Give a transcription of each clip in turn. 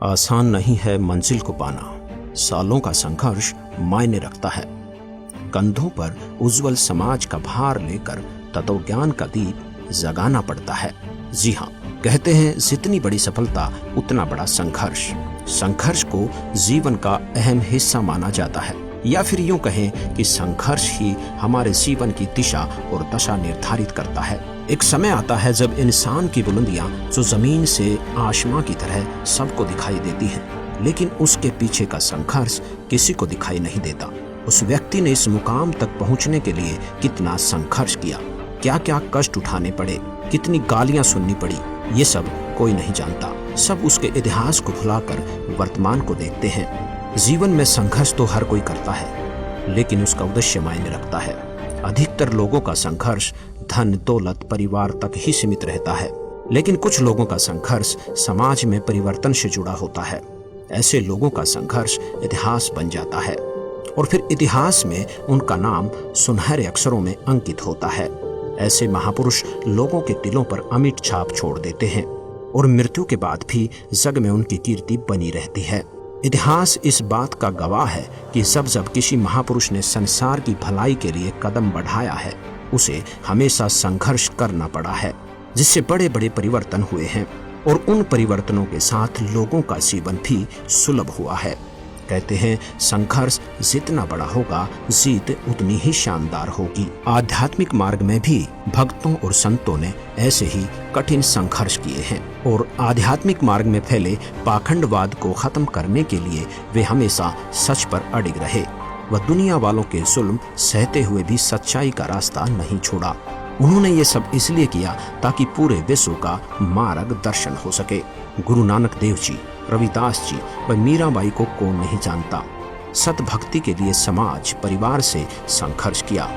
आसान नहीं है मंजिल को पाना, सालों का संघर्ष मायने रखता है। कंधों पर उज्जवल समाज का भार लेकर तत्वज्ञान का दीप जगाना पड़ता है। जी हाँ, कहते हैं जितनी बड़ी सफलता उतना बड़ा संघर्ष। संघर्ष को जीवन का अहम हिस्सा माना जाता है, या फिर यूं कहें कि संघर्ष ही हमारे जीवन की दिशा और दशा निर्धारित करता है। एक समय आता है जब इंसान की बुलंदियां जो जमीन से आसमां की तरह सबको दिखाई देती हैं, लेकिन उसके पीछे का संघर्ष किसी को दिखाई नहीं देता। उस व्यक्ति ने इस मुकाम तक पहुंचने के लिए कितना संघर्ष किया, क्या क्या कष्ट उठाने पड़े, कितनी गालियां सुननी पड़ी, ये सब कोई नहीं जानता। सब उसके इतिहास को भुलाकर वर्तमान को देखते हैं। जीवन में संघर्ष तो हर कोई करता है, लेकिन उसका उद्देश्य मायने रखता है। अधिकतर लोगों का संघर्ष धन दौलत परिवार तक ही सीमित रहता है, लेकिन कुछ लोगों का संघर्ष समाज में परिवर्तन से जुड़ा होता है। ऐसे लोगों का संघर्ष इतिहास बन जाता है और फिर इतिहास में उनका नाम सुनहरे अक्षरों में अंकित होता है। ऐसे महापुरुष लोगों के दिलों पर अमिट छाप छोड़ देते हैं और मृत्यु के बाद भी जग में उनकी कीर्ति बनी रहती है। इतिहास इस बात का गवाह है कि जब किसी महापुरुष ने संसार की भलाई के लिए कदम बढ़ाया है, उसे हमेशा संघर्ष करना पड़ा है, जिससे बड़े बड़े परिवर्तन हुए हैं और उन परिवर्तनों के साथ लोगों का जीवन भी सुलभ हुआ है। कहते हैं संघर्ष जितना बड़ा होगा, जीत उतनी ही शानदार होगी। आध्यात्मिक मार्ग में भी भक्तों और संतों ने ऐसे ही कठिन संघर्ष किए हैं और आध्यात्मिक मार्ग में फैले पाखंडवाद को खत्म करने के लिए वे हमेशा सच पर अड़िग रहे। वह दुनिया वालों के जुल्म सहते हुए भी सच्चाई का रास्ता नहीं छोड़ा। उन्होंने ये सब इसलिए किया ताकि पूरे विश्व का मार्गदर्शन हो सके। गुरु नानक देव जी, रविदास जी व मीराबाई को कौन नहीं जानता। सत भक्ति के लिए समाज परिवार से संघर्ष किया।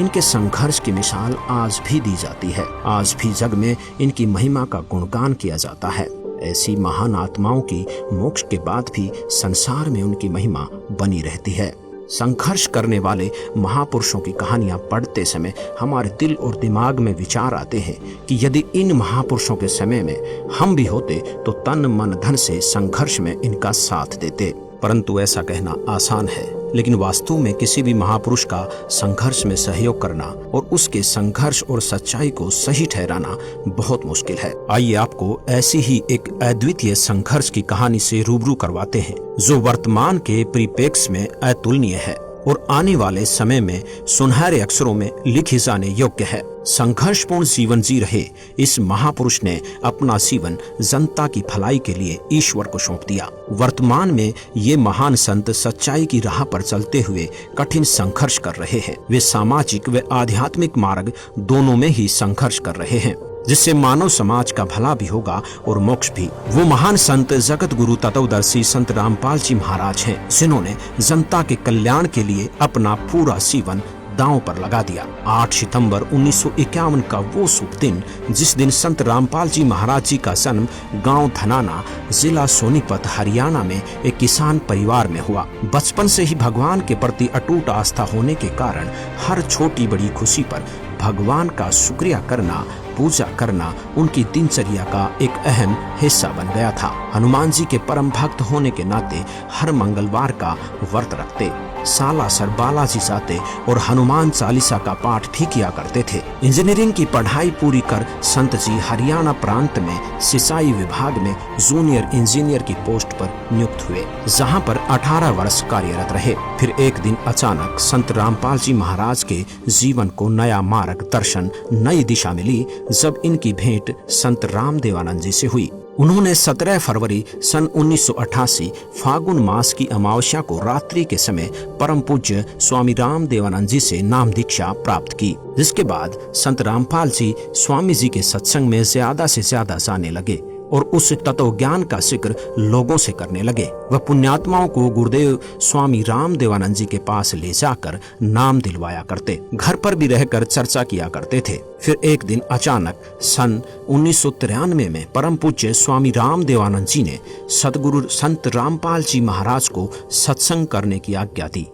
इनके संघर्ष की मिसाल आज भी दी जाती है। आज भी जग में इनकी महिमा का गुणगान किया जाता है। ऐसी महान आत्माओं की मोक्ष के बाद भी संसार में उनकी महिमा बनी रहती है। संघर्ष करने वाले महापुरुषों की कहानियां पढ़ते समय हमारे दिल और दिमाग में विचार आते हैं कि यदि इन महापुरुषों के समय में हम भी होते तो तन मन धन से संघर्ष में इनका साथ देते। परंतु ऐसा कहना आसान है, लेकिन वास्तव में किसी भी महापुरुष का संघर्ष में सहयोग करना और उसके संघर्ष और सच्चाई को सही ठहराना बहुत मुश्किल है। आइए आपको ऐसी ही एक अद्वितीय संघर्ष की कहानी से रूबरू करवाते हैं, जो वर्तमान के परिप्रेक्ष्य में अतुलनीय है और आने वाले समय में सुनहरे अक्षरों में लिखी जाने योग्य है। संघर्षपूर्ण जीवन जी रहे इस महापुरुष ने अपना जीवन जनता की भलाई के लिए ईश्वर को सौंप दिया। वर्तमान में ये महान संत सच्चाई की राह पर चलते हुए कठिन संघर्ष कर रहे हैं। वे सामाजिक व आध्यात्मिक मार्ग दोनों में ही संघर्ष कर रहे हैं, जिससे मानव समाज का भला भी होगा और मोक्ष भी। वो महान संत जगत गुरु तत्वदर्शी संत रामपाल जी महाराज हैं, जिन्होंने जनता के कल्याण के लिए अपना पूरा जीवन दांव पर लगा दिया। 8 सितंबर 1951 का वो शुभ दिन, जिस दिन संत रामपाल जी महाराज जी का जन्म गांव धनाना, जिला सोनीपत, हरियाणा में एक किसान परिवार में हुआ। बचपन से ही भगवान के प्रति अटूट आस्था होने के कारण हर छोटी बड़ी खुशी पर भगवान का शुक्रिया करना, पूजा करना उनकी दिनचर्या का एक अहम हिस्सा बन गया था। हनुमान जी के परम भक्त होने के नाते हर मंगलवार का व्रत रखते, सालासर बालाजी जाते और हनुमान चालीसा का पाठ भी किया करते थे। इंजीनियरिंग की पढ़ाई पूरी कर संत जी हरियाणा प्रांत में सिंचाई विभाग में जूनियर इंजीनियर की पोस्ट पर नियुक्त हुए, जहां पर 18 वर्ष कार्यरत रहे। फिर एक दिन अचानक संत रामपाल जी महाराज के जीवन को नया मार्गदर्शन, नई दिशा मिली जब इनकी भेंट संत रामदेवानंद जी से हुई। उन्होंने 17 फरवरी सन 1988 फागुन मास की अमावस्या को रात्रि के समय परम पूज्य स्वामी रामदेवानंद जी से नाम दीक्षा प्राप्त की, जिसके बाद संत रामपाल जी स्वामी जी के सत्संग में ज्यादा से ज्यादा जाने लगे और उस तत्व ज्ञान का जिक्र लोगों से करने लगे। वह पुण्यात्माओं को गुरुदेव स्वामी रामदेवानंद जी के पास ले जाकर नाम दिलवाया करते, घर पर भी रहकर चर्चा किया करते थे। फिर एक दिन अचानक सन 1993 में परम पूज्य स्वामी रामदेवानंद जी ने सदगुरु संत रामपाल जी महाराज को सत्संग करने की आज्ञा दी।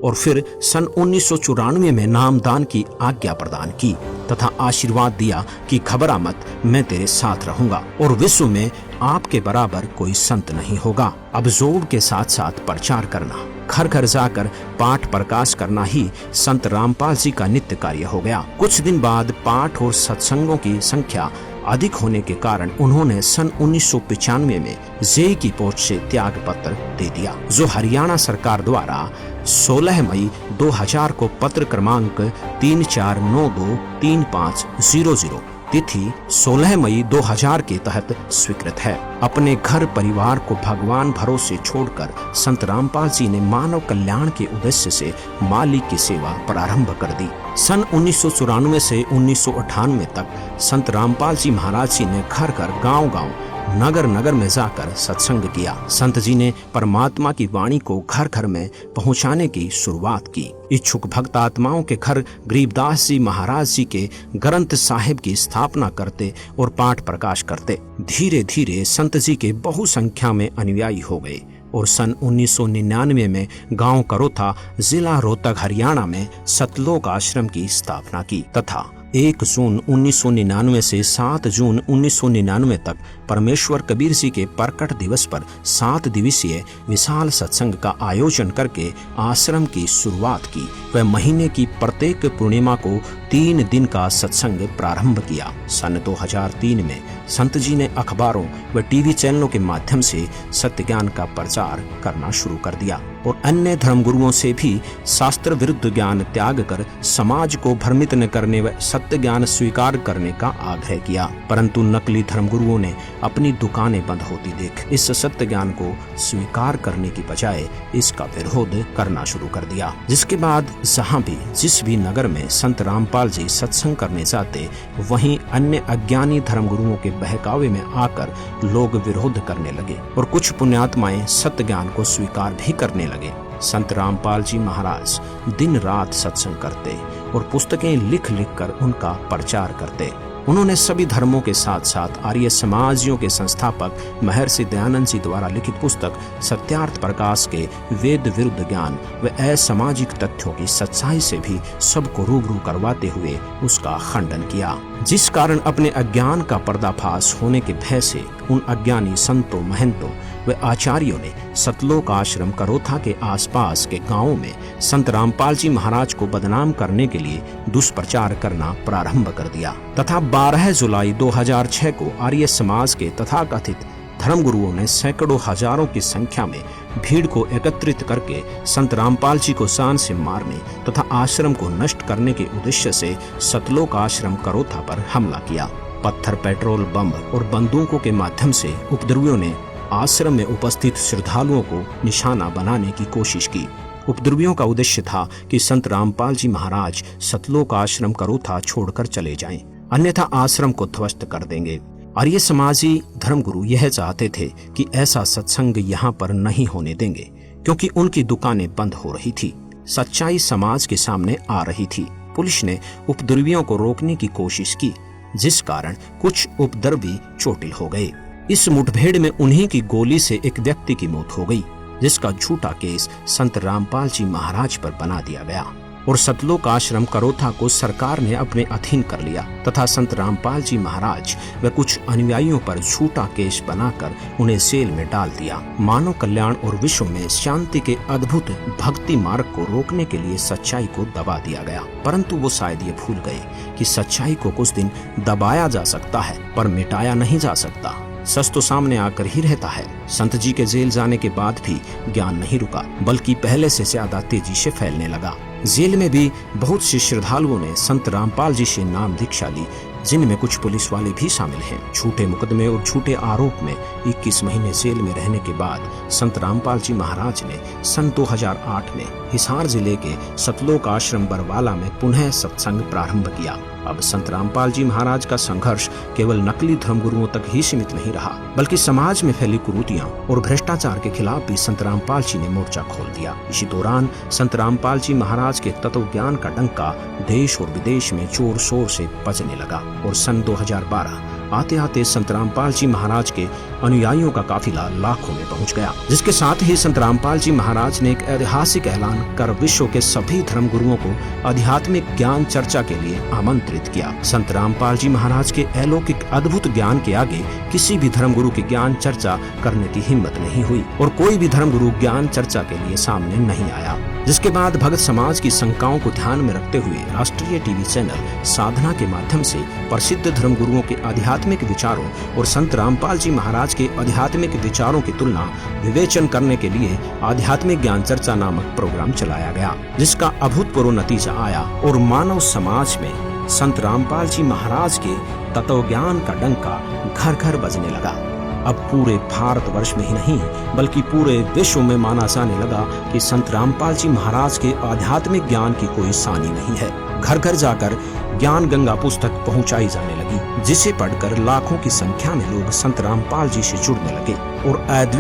और फिर सन 1994 में नामदान की आज्ञा प्रदान की तथा आशीर्वाद दिया कि घबरा मत, मैं तेरे साथ रहूंगा और विश्व में आपके बराबर कोई संत नहीं होगा। अब जोब के साथ साथ प्रचार करना, घर घर जाकर पाठ प्रकाश करना ही संत रामपाल जी का नित्य कार्य हो गया। कुछ दिन बाद पाठ और सत्संगों की संख्या अधिक होने के कारण उन्होंने सन 1995 में जेई की पोस्ट से त्याग पत्र दे दिया, जो हरियाणा सरकार द्वारा 16 मई 2000 को पत्र क्रमांक 34923500 तिथि 16 मई 2000 के तहत स्वीकृत है। अपने घर परिवार को भगवान भरोसे छोड़कर संत रामपाल जी ने मानव कल्याण के उद्देश्य से मालिक की सेवा प्रारंभ कर दी। सन 1994 से 1998 तक संत रामपाल जी महाराज जी ने घर घर, गांव-गांव, नगर नगर में जाकर सत्संग किया। संत जी ने परमात्मा की वाणी को घर घर में पहुंचाने की शुरुआत की। इच्छुक भक्त आत्माओं के घर गरीबदास जी महाराज जी के ग्रंथ साहिब की स्थापना करते और पाठ प्रकाश करते। धीरे धीरे संत जी के बहु संख्या में अनुयायी हो गए और सन 1999 में गांव करोथा, जिला रोहतक, हरियाणा में सतलोक आश्रम की स्थापना की तथा 1 जून 1999 से 7 जून 1999 तक परमेश्वर कबीर जी के प्रकट दिवस पर 7 दिवसीय विशाल सत्संग का आयोजन करके आश्रम की शुरुआत की। वह महीने की प्रत्येक पूर्णिमा को 3 दिन का सत्संग प्रारंभ किया। सन 2003 में संत जी ने अखबारों व टीवी चैनलों के माध्यम से सत्य ज्ञान का प्रचार करना शुरू कर दिया और अन्य धर्मगुरुओं से भी शास्त्र विरुद्ध ज्ञान त्याग कर समाज को भ्रमित न करने व सत्य ज्ञान स्वीकार करने का आग्रह किया। परंतु नकली धर्मगुरुओं ने अपनी दुकानें बंद होती देख इस सत्य ज्ञान को स्वीकार करने की बजाय इसका विरोध करना शुरू कर दिया। जिसके बाद जहाँ भी जिस भी नगर में संत रामपाल जी सत्संग करने जाते, वहीं अन्य अज्ञानी धर्मगुरुओं के बहकावे में आकर लोग विरोध करने लगे और कुछ पुण्यात्माएं सत्य ज्ञान को स्वीकार भी करने लगे। संत रामपाल जी महाराज दिन रात सत्संग करते और पुस्तकें लिख लिख कर उनका प्रचार करते। उन्होंने सभी धर्मों के साथ साथ आर्य समाजियों के संस्थापक महर्षि दयानंद जी द्वारा लिखित पुस्तक सत्यार्थ प्रकाश के वेद विरुद्ध ज्ञान व असामाजिक तथ्यों की सच्चाई से भी सबको रूबरू करवाते हुए उसका खंडन किया, जिस कारण अपने अज्ञान का पर्दाफाश होने के भय से उन अज्ञानी संतों, महंतों व आचार्यों ने सतलोक आश्रम करोथा के आसपास के गांवों में संत रामपाल जी महाराज को बदनाम करने के लिए दुष्प्रचार करना प्रारंभ कर दिया तथा 12 जुलाई 2006 को आर्य समाज के तथाकथित धर्मगुरुओं ने सैकड़ों हजारों की संख्या में भीड़ को एकत्रित करके संत रामपाल जी को शान से मारने तथा आश्रम को नष्ट करने के उद्देश्य से सतलोक आश्रम करोथा पर हमला किया। पत्थर, पेट्रोल, बम और बंदूकों के माध्यम से उपद्रवियों ने आश्रम में उपस्थित श्रद्धालुओं को निशाना बनाने की कोशिश की। उपद्रवियों का उद्देश्य था कि संत रामपाल जी महाराज सतलोक आश्रम करोथा छोड़कर चले जाएं, अन्यथा आश्रम को ध्वस्त कर देंगे। आर्य समाजी धर्मगुरु यह चाहते थे कि ऐसा सत्संग यहाँ पर नहीं होने देंगे, क्योंकि उनकी दुकानें बंद हो रही थी। सच्चाई समाज के सामने आ रही थी। पुलिस ने उपद्रवियों को रोकने की कोशिश की, जिस कारण कुछ उपद्रवी चोटिल हो गए। इस मुठभेड़ में उन्हीं की गोली से एक व्यक्ति की मौत हो गई, जिसका झूठा केस संत रामपाल जी महाराज पर बना दिया गया और सतलोक आश्रम करोथा को सरकार ने अपने अधीन कर लिया तथा संत रामपाल जी महाराज व कुछ अनुयायियों पर झूठा केस बनाकर उन्हें जेल में डाल दिया। मानव कल्याण और विश्व में शांति के अद्भुत भक्ति मार्ग को रोकने के लिए सच्चाई को दबा दिया गया, परंतु वो शायद ये भूल गए कि सच्चाई को कुछ दिन दबाया जा सकता है पर मिटाया नहीं जा सकता। सच तो सामने आकर ही रहता है। संत जी के जेल जाने के बाद भी ज्ञान नहीं रुका, बल्कि पहले से ज्यादा तेजी से फैलने लगा। जेल में भी बहुत से श्रद्धालुओं ने संत रामपाल जी से नाम दीक्षा ली, जिनमें कुछ पुलिस वाले भी शामिल हैं। झूठे मुकदमे और झूठे आरोप में 21 महीने जेल में रहने के बाद संत रामपाल जी महाराज ने सन 2008 में हिसार जिले के सतलोक आश्रम बरवाला में पुनः सत्संग प्रारंभ किया। अब संत रामपाल जी महाराज का संघर्ष केवल नकली धर्मगुरुओं तक ही सीमित नहीं रहा, बल्कि समाज में फैली कुरीतियां और भ्रष्टाचार के खिलाफ भी संत रामपाल जी ने मोर्चा खोल दिया। इसी दौरान संत रामपाल जी महाराज के तत्व ज्ञान का डंका देश और विदेश में जोर शोर से बजने लगा और सन 2012 आते आते संत रामपाल जी महाराज के अनुयायियों का काफिला लाखों में पहुंच गया, जिसके साथ ही संत रामपाल जी महाराज ने एक ऐतिहासिक ऐलान कर विश्व के सभी धर्म गुरुओं को आध्यात्मिक ज्ञान चर्चा के लिए आमंत्रित किया। संत रामपाल जी महाराज के अलौकिक अद्भुत ज्ञान के आगे किसी भी धर्म गुरु की ज्ञान चर्चा करने की हिम्मत नहीं हुई और कोई भी धर्म गुरु ज्ञान चर्चा के लिए सामने नहीं आया। जिसके बाद भगत समाज की शंकाओं को ध्यान में रखते हुए राष्ट्रीय टीवी चैनल साधना के माध्यम से प्रसिद्ध धर्म गुरुओं के आध्यात्मिक विचारों और संत रामपाल जी महाराज के आध्यात्मिक विचारों की तुलना विवेचन करने के लिए आध्यात्मिक ज्ञान चर्चा नामक प्रोग्राम चलाया गया, जिसका अभूतपूर्व नतीजा आया और मानव समाज में संत रामपाल जी महाराज के तत्व ज्ञान का डंका घर घर बजने लगा। अब पूरे भारतवर्ष में ही नहीं बल्कि पूरे विश्व में माना जाने लगा कि संत रामपाल जी महाराज के आध्यात्मिक ज्ञान की कोई सानी नहीं है। घर घर जाकर ज्ञान गंगा पुस्तक पहुंचाई जाने लगी, जिसे पढ़कर लाखों की संख्या में लोग संत रामपाल जी से जुड़ने लगे और अद्वितीय